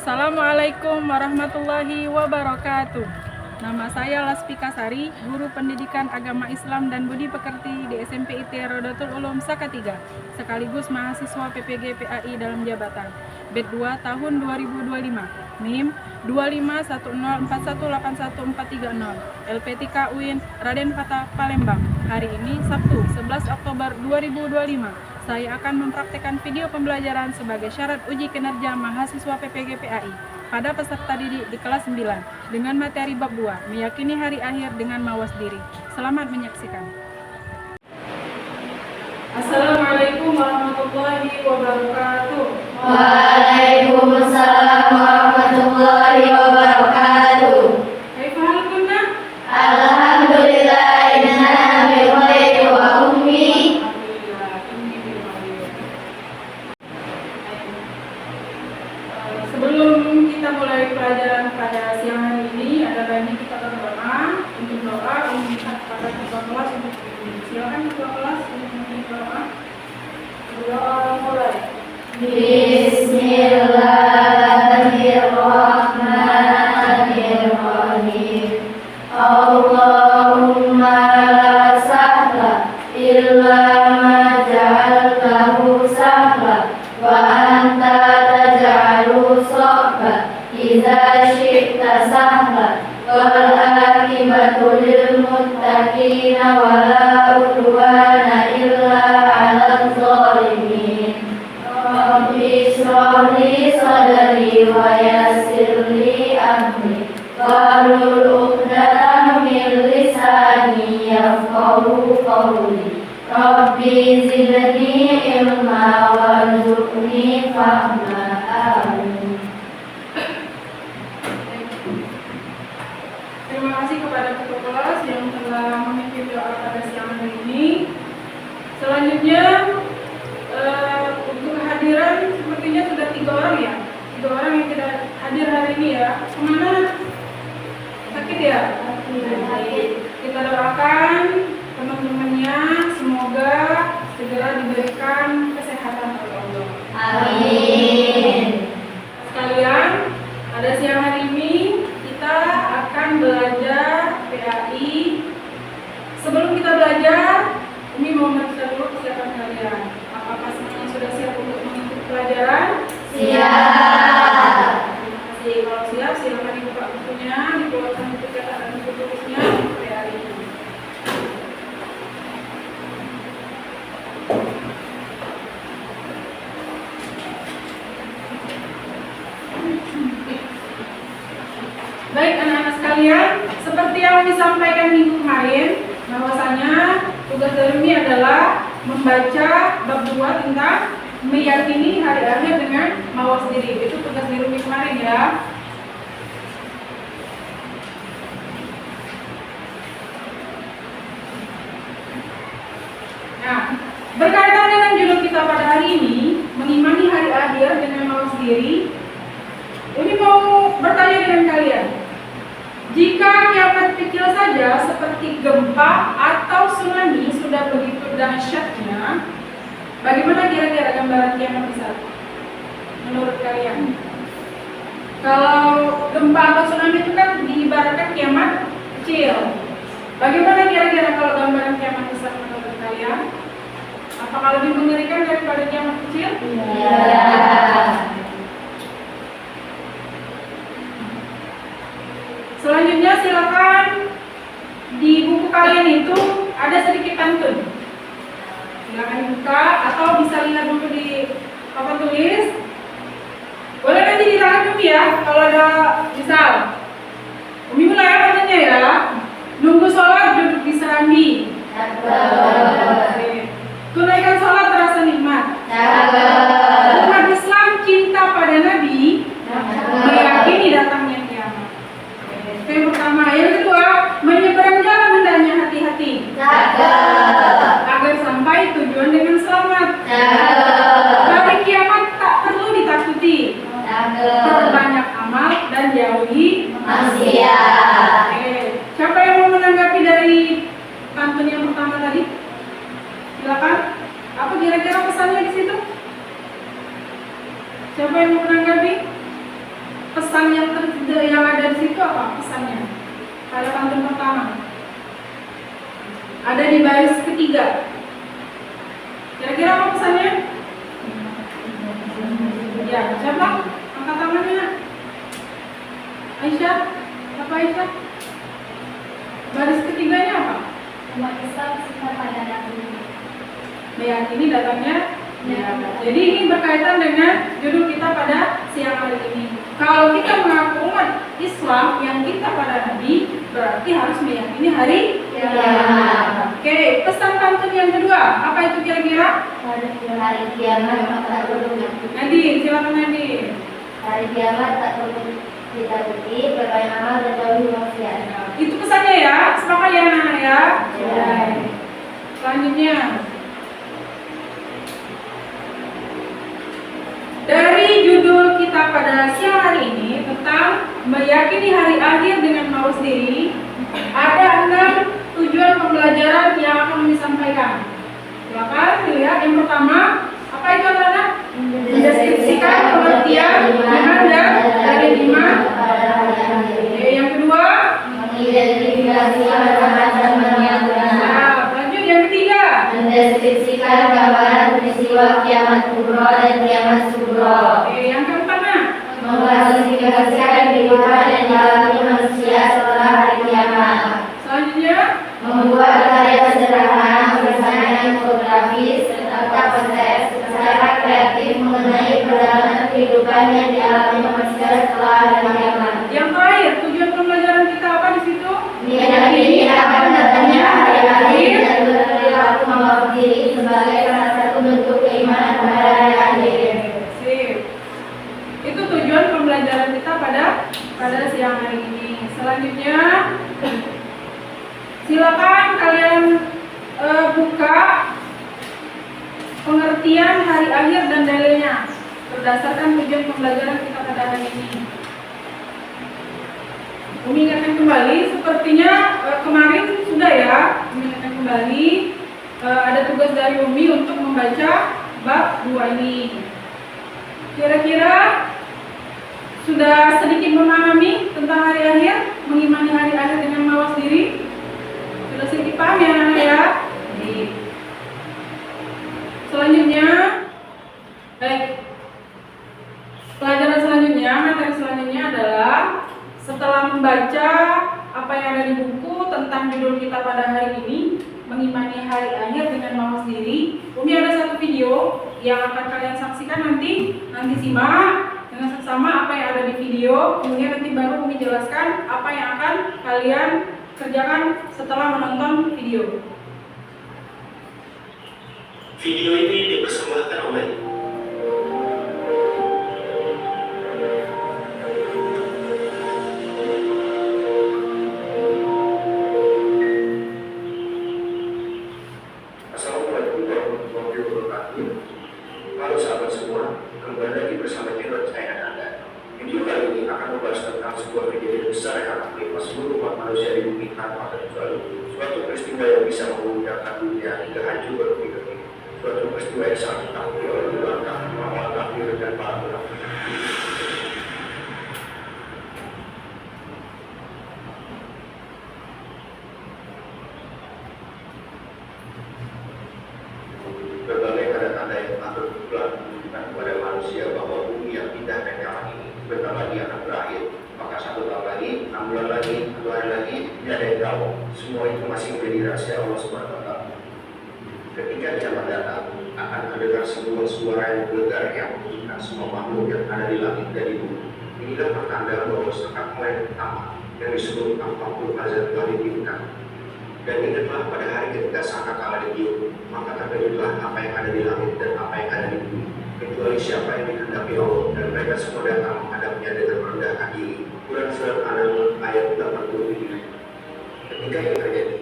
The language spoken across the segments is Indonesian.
Assalamualaikum warahmatullahi wabarakatuh. Nama saya Laspika Sari, Guru Pendidikan Agama Islam dan Budi Pekerti di SMP IT Rodatul Ulum Saka 3, sekaligus mahasiswa PPG PAI dalam jabatan. Bet 2 tahun 2025, NIM 25104181430, LPTK UIN Raden Fatah Palembang. Hari ini Sabtu 11 Oktober 2025. Saya akan mempraktekkan video pembelajaran sebagai syarat uji kinerja mahasiswa PPG PAI pada peserta didik di kelas 9 dengan materi bab 2, meyakini hari akhir dengan mawas diri. Selamat menyaksikan. Assalamualaikum warahmatullahi wabarakatuh. Waalaikumsalam warahmatullahi wabarakatuh. Kaifa halukunna? Alhamdulillah inna bi khairi wa ummi. Sebelum kita mulai pelajaran pada siang hari ini, ada baiknya kita berdoa untuk minta kepada ketua kelas untuk silakan ketua kelas untuk memberi doa. Berdoa mulai. Bismillahirrahmanirrahim. Allahumma la sahla illa ma ja'altahu sahla wa anta taj'alu sahla idza syi'ta sahla wal aqibatu lil muttaqina wa la udwana illa 'alal zalimin. Rabbi shrah li sadri wa yassir li amri wahlul 'uqdatam min lisani yafqahu qawli. Rabbi zidni ilma warzuqni fahma. Amin. Terima kasih kepada ketua kelas yang telah memimpin doa pada siang hari ini. Selanjutnya untuk kehadiran sepertinya sudah 3 orang ya. 3 orang yang tidak hadir hari ini ya. Kemana? Sakit ya? Sakit. Kita doakan teman-temannya semoga segera diberikan kesehatan oleh Allah. Amin. Sekalian, pada siang hari ini kita akan belajar PAI. Sebelum kita belajar, Umi mau meriksa dulu kesiapan kalian. Apakah semuanya sudah siap untuk mengikuti pelajaran? Siap. Terima kasih. Kalau siap, silakan dibuka bukunya, dikeluarkan buku cetak dan buku tulisnya PAI. Baik anak-anak sekalian, seperti yang disampaikan minggu kemarin, bahwasanya tugas dari ini adalah membaca bab 2 tentang meyakini hari akhir dengan mawas diri. Itu tugas dari minggu kemarin ya. Nah, berkaitan dengan judul kita pada hari ini, mengimani hari akhir dengan mawas diri. Ini mau bertanya dengan kalian. Jika kiamat kecil saja seperti gempa atau tsunami sudah begitu dahsyatnya, bagaimana kira-kira gambaran kiamat besar? Menurut kalian? Kalau gempa atau tsunami itu kan diibaratkan kiamat kecil. Bagaimana kira-kira kalau gambaran kiamat besar menurut kalian? Apakah lebih mengerikan daripada kiamat kecil? Ya. Selanjutnya silakan di buku kalian itu ada sedikit pantun. Silakan dibuka atau bisa lihat dulu di papan tulis. Boleh nanti di tangan Umi ya kalau ada misal. Umi mulai ya pantunnya ya. Nunggu sholat duduk di serambi. Tunaikan sholat terasa nikmat. Umat Islam cinta pada Nabi, meyakini datangnya kiamat. Yang pertama, yang kedua, menyeberang jalan hendaknya hati-hati agar sampai tujuan dengan selamat. Hari kiamat tak perlu ditakuti, perbanyak amal dan jauhi maksiat. Siapa yang mau menanggapi dari pantun yang pertama tadi? Silakan. Apa kira-kira pesannya di situ? Siapa yang mau menanggapi? pesan yang ada di situ apa pesannya? Pada pantun pertama. Ada di baris ketiga. Kira-kira apa pesannya? Ya, siapa? Angkat tangannya. Aisyah? Apa Aisyah? Baris ketiganya apa? Umat Islam suka pada Nabi. Meyakini datangnya. Ya. Jadi ini berkaitan dengan judul kita pada siang hari ini. Kalau kita mengaku umat Islam yang kita pada Nabi, berarti harus meyakini hari kiamat. Oke, pesan pantun yang kedua, apa itu kira-kira? Hari kiamat tak perlu Nadine, silakan Nadine. Hari kiamat tak perlu kita bukti, berbaik amal dan jauhi maksiat. Itu pesannya ya, sepakat ya anak-anak ya. Ya. Selanjutnya, dari judul kita pada siang hari ini tentang meyakini hari akhir dengan mawas diri, ada 6 tujuan pembelajaran yang akan kami sampaikan. Silakan dilihat. Yang pertama, apa itu anak-anak? Mendeskripsikan pengertian iman dan dari iman. Yang kedua, Mengidentifikasi macam-macam yang benar. nah, lanjut yang ketiga. Mendeskripsikan gambaran peristiwa kiamat kubro dan kiamat sugro. Yang keempat, nah. Mengklasifikasikan kehidupan yang dialami manusia setelah hari kiamat. Selanjutnya, Membuat karya sederhana bersama infografis serta konsep secara kreatif mengenai perjalanan kehidupan yang dialami manusia setelah hari kiamat. yang terakhir, tujuan pembelajaran kita apa di situ? Meyakini akan datangnya hari akhir dan berperilaku membawa diri sebagai salah satu bentuk keimanan pada hari akhir. Sip. Itu tujuan pembelajaran kita pada siang hari ini. Selanjutnya, silakan kalian buka pengertian hari akhir dan dalilnya berdasarkan tujuan pembelajaran kita pada hari ini. Umi ingatkan kembali, sepertinya kemarin sudah ya, Umi ingatkan kembali ada tugas dari Umi untuk membaca bab 2 ini. Kira-kira sudah sedikit memahami tentang hari akhir, mengimani hari akhir dengan mawas diri? Sudah sedikit paham ya anak ya? Baik. Selanjutnya, pelajaran selanjutnya, materi selanjutnya adalah setelah membaca apa yang ada di buku tentang judul kita pada hari ini, mengimani hari akhir dengan mawas diri. Umi ada satu video yang akan kalian saksikan nanti simak dengan seksama apa yang ada di video. Kemudian nanti baru Umi jelaskan apa yang akan kalian kerjakan setelah menonton video. Video ini dipersembahkan oleh Assalamualaikum warahmatullahi wabarakatuh. Halo sahabat semua, kembali lagi bersama channel saya dan Anda. Video kali ini akan membahas tentang sebuah kejadian besar yang akan menimpa seluruh umat manusia di bumi tanpa terkecuali. Suatu peristiwa yang bisa mengguncangkan dunia hingga hancur berpikir-pikir. Suatu peristiwa yang sangat ditakutkan oleh belakang, para kafir dan para munafik. Berbagai tanda-tanda yang telah berbulan menunjukkan kepada manusia bahwa bumi yang pindah dan nyaman ini bentar lagi akan berakhir. Maka 1 tahun lagi, 6 bulan lagi, 1 hari lagi, tidak ada yang tahu. Semua itu masih menjadi rahasia Allah SWT. Ketika kiamat datang, akan terdengar sebuah suara yang menggelegar yang menunjukkan semua makhluk yang ada di langit dan di bumi. Inilah pertanda bahwa sekat mulai pertama yang disebut 40 azan telah ditiupkan. Dan ingatlah pada hari ketika sangkakala ditiup, maka terkejutlah apa yang ada di langit dan apa yang ada di bumi, kecuali siapa yang dikehendaki Allah, dan mereka semua datang menghadapnya dengan merendahkan diri. Quran Surat An-Naml ayat 87. Ketika itu terjadi,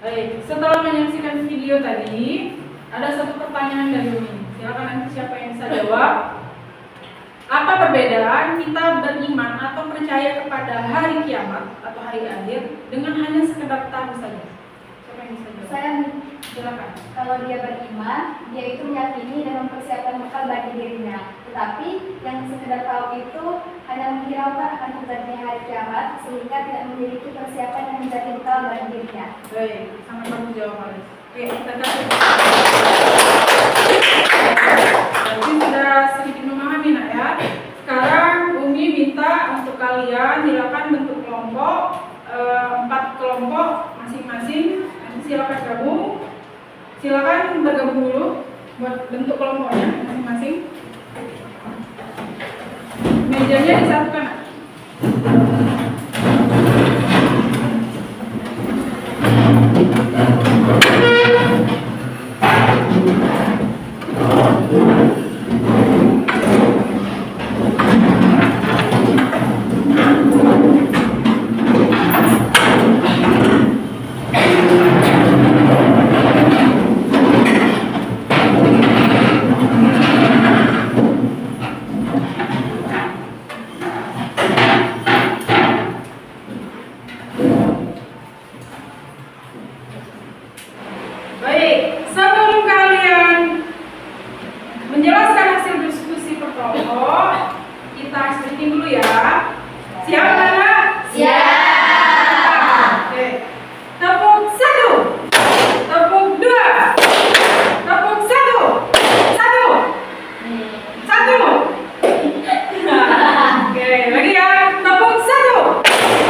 Baik, setelah menyaksikan video tadi, ada satu pertanyaan dari Umi. Silakan nanti siapa yang bisa jawab. Apa perbedaan kita beriman atau percaya kepada hari kiamat atau hari akhir dengan hanya sekedar tahu saja? Siapa yang bisa jawab? Saya Silakan. Kalau dia beriman, dia itu meyakini dan mempersiapkan bekal bagi dirinya. Tetapi yang sekedar tahu itu hanya menghiraukan akan terjadinya hari kiamat sehingga tidak memiliki persiapan yang menjadi bekal bagi dirinya. Baik, sangat bagus jawabannya. Oke, kita kasih. Jadi sudah sedikit memahami nak ya. Sekarang Umi minta untuk kalian silakan bentuk kelompok 4 kelompok masing-masing. Nanti silakan gabung. Silakan bergabung dulu buat bentuk kelompoknya masing-masing. Mejanya disatukan. Baik, sebelum kalian menjelaskan hasil diskusi per kelompok, kita setting dulu ya. Siap anak? Siap. Oke. Tepuk 1, tepuk 2, tepuk 1, 1. Oke, lagi ya. Tepuk 1,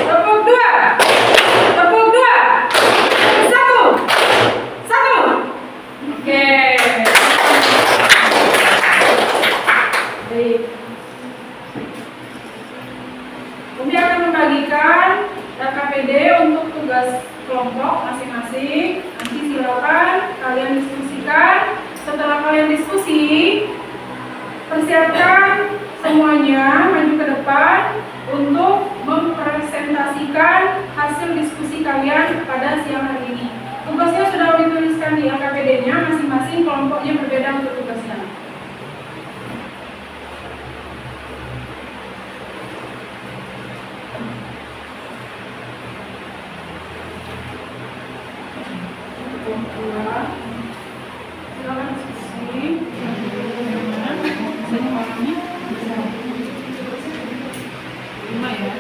tepuk 2, tepuk 2, 1. Oke. Baik. Umi akan membagikan KPD untuk tugas kelompok masing-masing. Nanti silakan kalian diskusikan. Setelah kalian diskusi, persiapkan semuanya maju ke depan untuk mempresentasikan hasil diskusi kalian pada siang hari ini. Tugasnya sudah dituliskan di LKPD-nya, masing-masing kelompoknya berbeda untuk tugasnya. Silakan diskusi. Lima ya.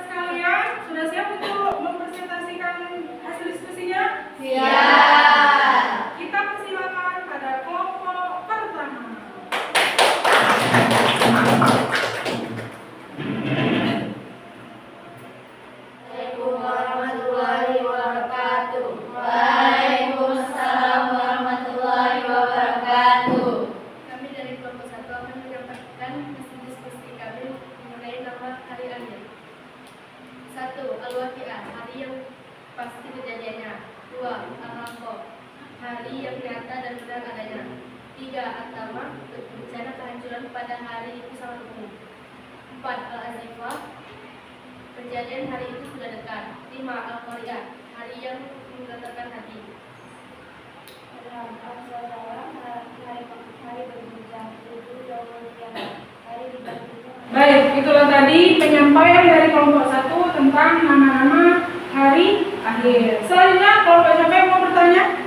Sekalian sudah siap untuk mempresentasikan hasil diskusinya? Siap. Kita persilakan pada kelompok pertama. Assalamualaikum warahmatullahi wabarakatuh. Waalaikumsalam warahmatullahi wabarakatuh. Kami dari kelompok 1 akan menyampaikan hasil diskusi kami mengenai nama hari akhir. 1. Al-Waqi'ah, hari yang pasti kejadiannya. 2. Al-Haqqah, hari yang nyata dan benar adanya. 3. At-Tamah, bencana kehancuran pada hari itu sangat umum. 4. Al-Azifah, kejadian hari itu sudah dekat. 5. Al-Qari'ah, hari yang menggetarkan hati. Hari berbincang. 7. Yaumul Qiyamah, hari dibangkitkan. Baik, itulah tadi penyampaian dari kelompok 1 tentang nama-nama hari akhir. Selanjutnya kelompok siapa yang mau bertanya?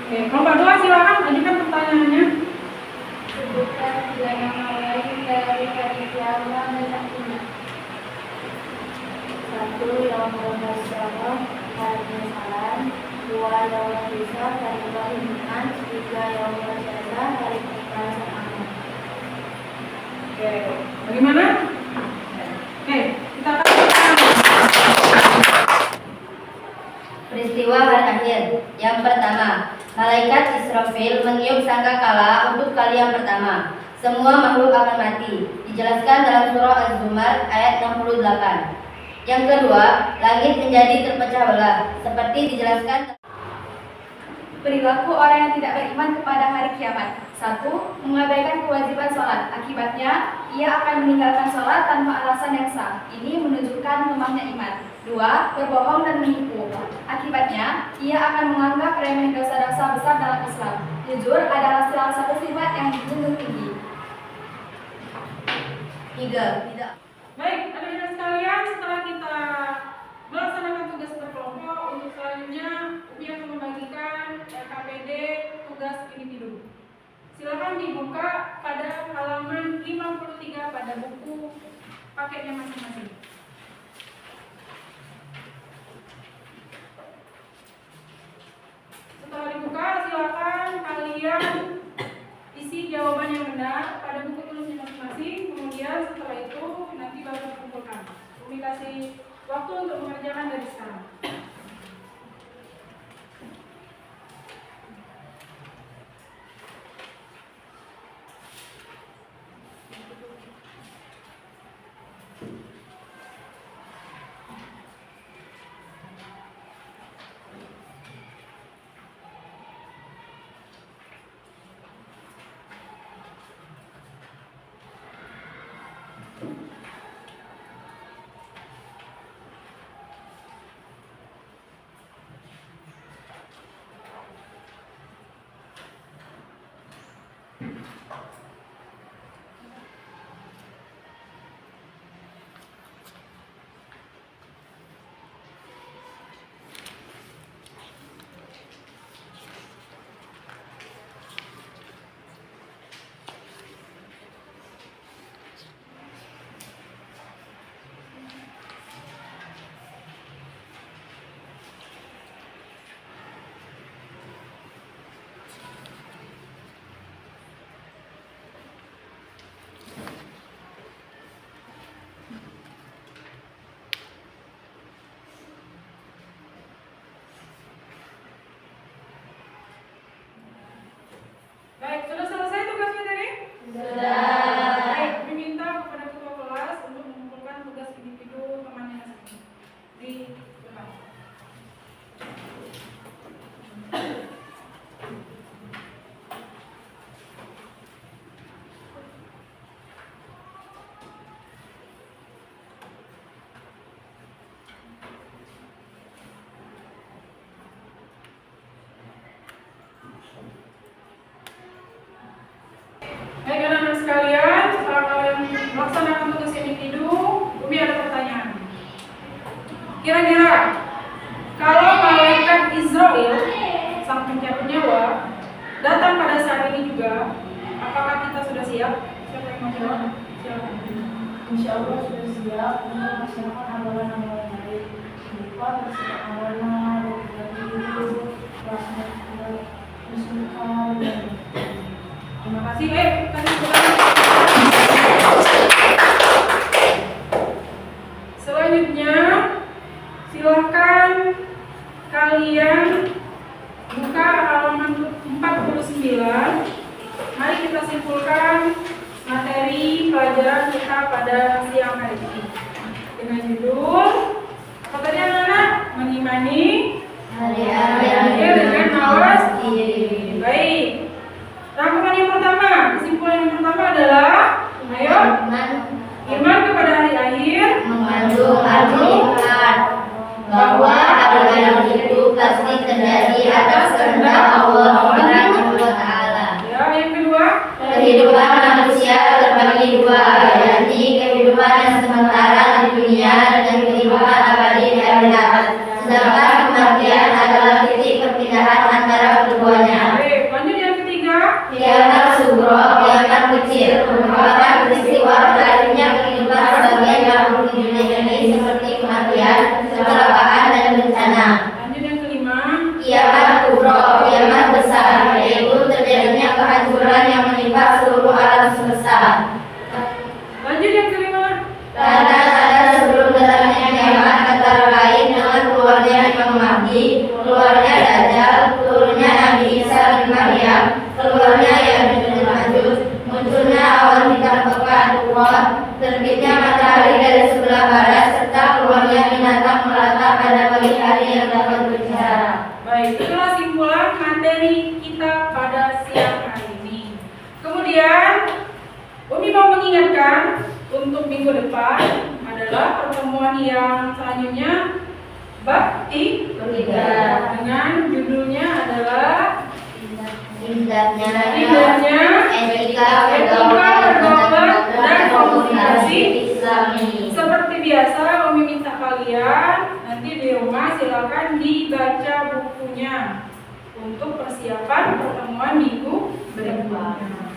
Oke, kelompok 2 silakan ajukan pertanyaannya. Sebutkan 3 nama lain dari hari kiamat dan artinya. 1. Yaumul Masyarah, hari penyesalan. 2. Yaumul Hisab, hari penghitungan. 3. Yaumul Jazaa, hari pembalasan amal. Oke, bagaimana? Oke, kita akan bertanya. Peristiwa hari akhir. Yang pertama, malaikat Israfil meniup sangkakala untuk kali yang pertama. Semua makhluk akan mati. Dijelaskan dalam surah Az-Zumar ayat 68. Yang kedua, langit menjadi terpecah belah, seperti dijelaskan. Perilaku orang yang tidak beriman kepada hari kiamat. 1. Mengabaikan kewajiban sholat. Akibatnya, ia akan meninggalkan sholat tanpa alasan yang sah. Ini menunjukkan lemahnya iman. 2. Berbohong dan menipu. Akibatnya, ia akan menganggap remeh dosa-dosa besar dalam Islam. Jujur adalah salah satu sifat yang dijunjung tinggi. 3. Tidak. Baik, anak-anak sekalian, setelah kita melaksanakan tugas berkelompok, untuk selanjutnya Umi akan membagikan KPD tugas individu. Silakan dibuka pada halaman 53 pada buku paketnya masing-masing. Setelah dibuka, silakan kalian isi jawaban yang benar pada buku tulisnya masing-masing. Kemudian setelah itu nanti baru dikumpulkan. Umi kasih waktu untuk mengerjakan dari sekarang. Baik, sudah selesai tugasnya tadi? Sudah. Baik, diminta kepada ketua kelas untuk mengumpulkan tugas individu temannya di depan. Baik anak-anak sekalian, setelah kalian melaksanakan tugas individu, Umi ada pertanyaan. Kira-kira kalau malaikat Israel, sang pencabut nyawa, datang pada saat ini juga, apakah kita sudah siap? Siapa yang mau jawab? Silakan. Insya Allah sudah siap untuk melaksanakan amalan-amalan baik berupa bersikap amanah, berbagi, rahmat, bersyukur, dan Terima kasih. Selanjutnya, silakan kalian buka halaman 49. Mari kita simpulkan materi pelajaran kita pada siang hari ini dengan judul apa tadi anak-anak? Mengimani hari-hari dengan mawas diri. Baik. Rangkuman yang pertama, kesimpulan yang pertama adalah ayo iman kepada hari akhir mengandung hakikat bahwa hari itu pasti terjadi atas kehendak Allah Subhanahu wa Ta'ala. Ya, yang kedua, Kehidupan manusia terbagi dua, yakni kehidupan yang sementara di dunia dan kehidupan abadi di akhirat. Sedangkan kematian adalah titik perpindahan antara keduanya. baik, lanjut yang ketiga. Kiamat sugro, kiamat kecil, merupakan peristiwa berakhirnya kehidupan sebagian makhluk di dunia ini seperti kematian, kecelakaan, dan bencana. Lanjut yang kelima. Kiamat kubro, kiamat besar, yaitu terjadinya kehancuran yang menimpa seluruh alam semesta. Lanjut yang kelima. Karena ada sebelum datangnya kiamat antara lain dengan keluarnya Imam Mahdi, keluarnya Dajjal, turunnya Nabi Isa bin Maryam, keluarnya Ya'juj dan Ma'juj, munculnya awan hitam pekat kuat, terbitnya matahari dari sebelah barat, serta keluarnya binatang melata pada pagi hari yang dapat berbicara. Baik, itulah simpulan materi kita pada siang hari ini. Kemudian, Umi mau mengingatkan untuk minggu depan adalah adalah pertemuan yang selanjutnya bab Ketiga. dengan judulnya adalah Indahnya etika etika bergaul dan komunikasi Islami. Seperti biasa, Umi minta kalian nanti di rumah silakan dibaca bukunya untuk persiapan pertemuan minggu berikutnya.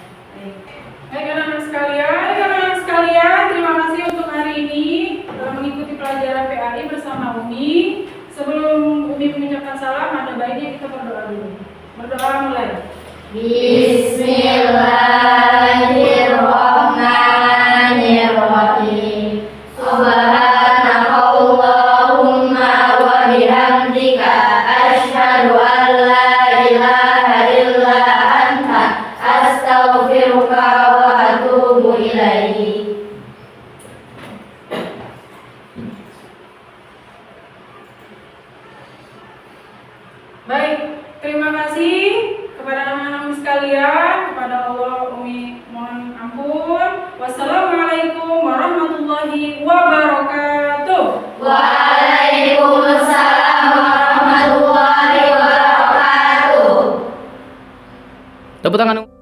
Baik anak-anak sekalian, terima kasih untuk hari ini telah mengikuti pelajaran PAI bersama Umi. Sebelum Umi mengucapkan salam, ada baiknya kita berdoa dulu. Berdoa mulai. Bismillahirrahmanirrahim. Subhanakallahumma wa bihamdika asyhadu an la ilaha illa anta astaghfiruka wa atubu ilaik. Baik, terima kasih kepada anak-anak Umi sekalian, kepada Allah Umi mohon ampun. Wassalamualaikum warahmatullahi wabarakatuh. Waalaikumsalam warahmatullahi wabarakatuh. Tepuk tangan.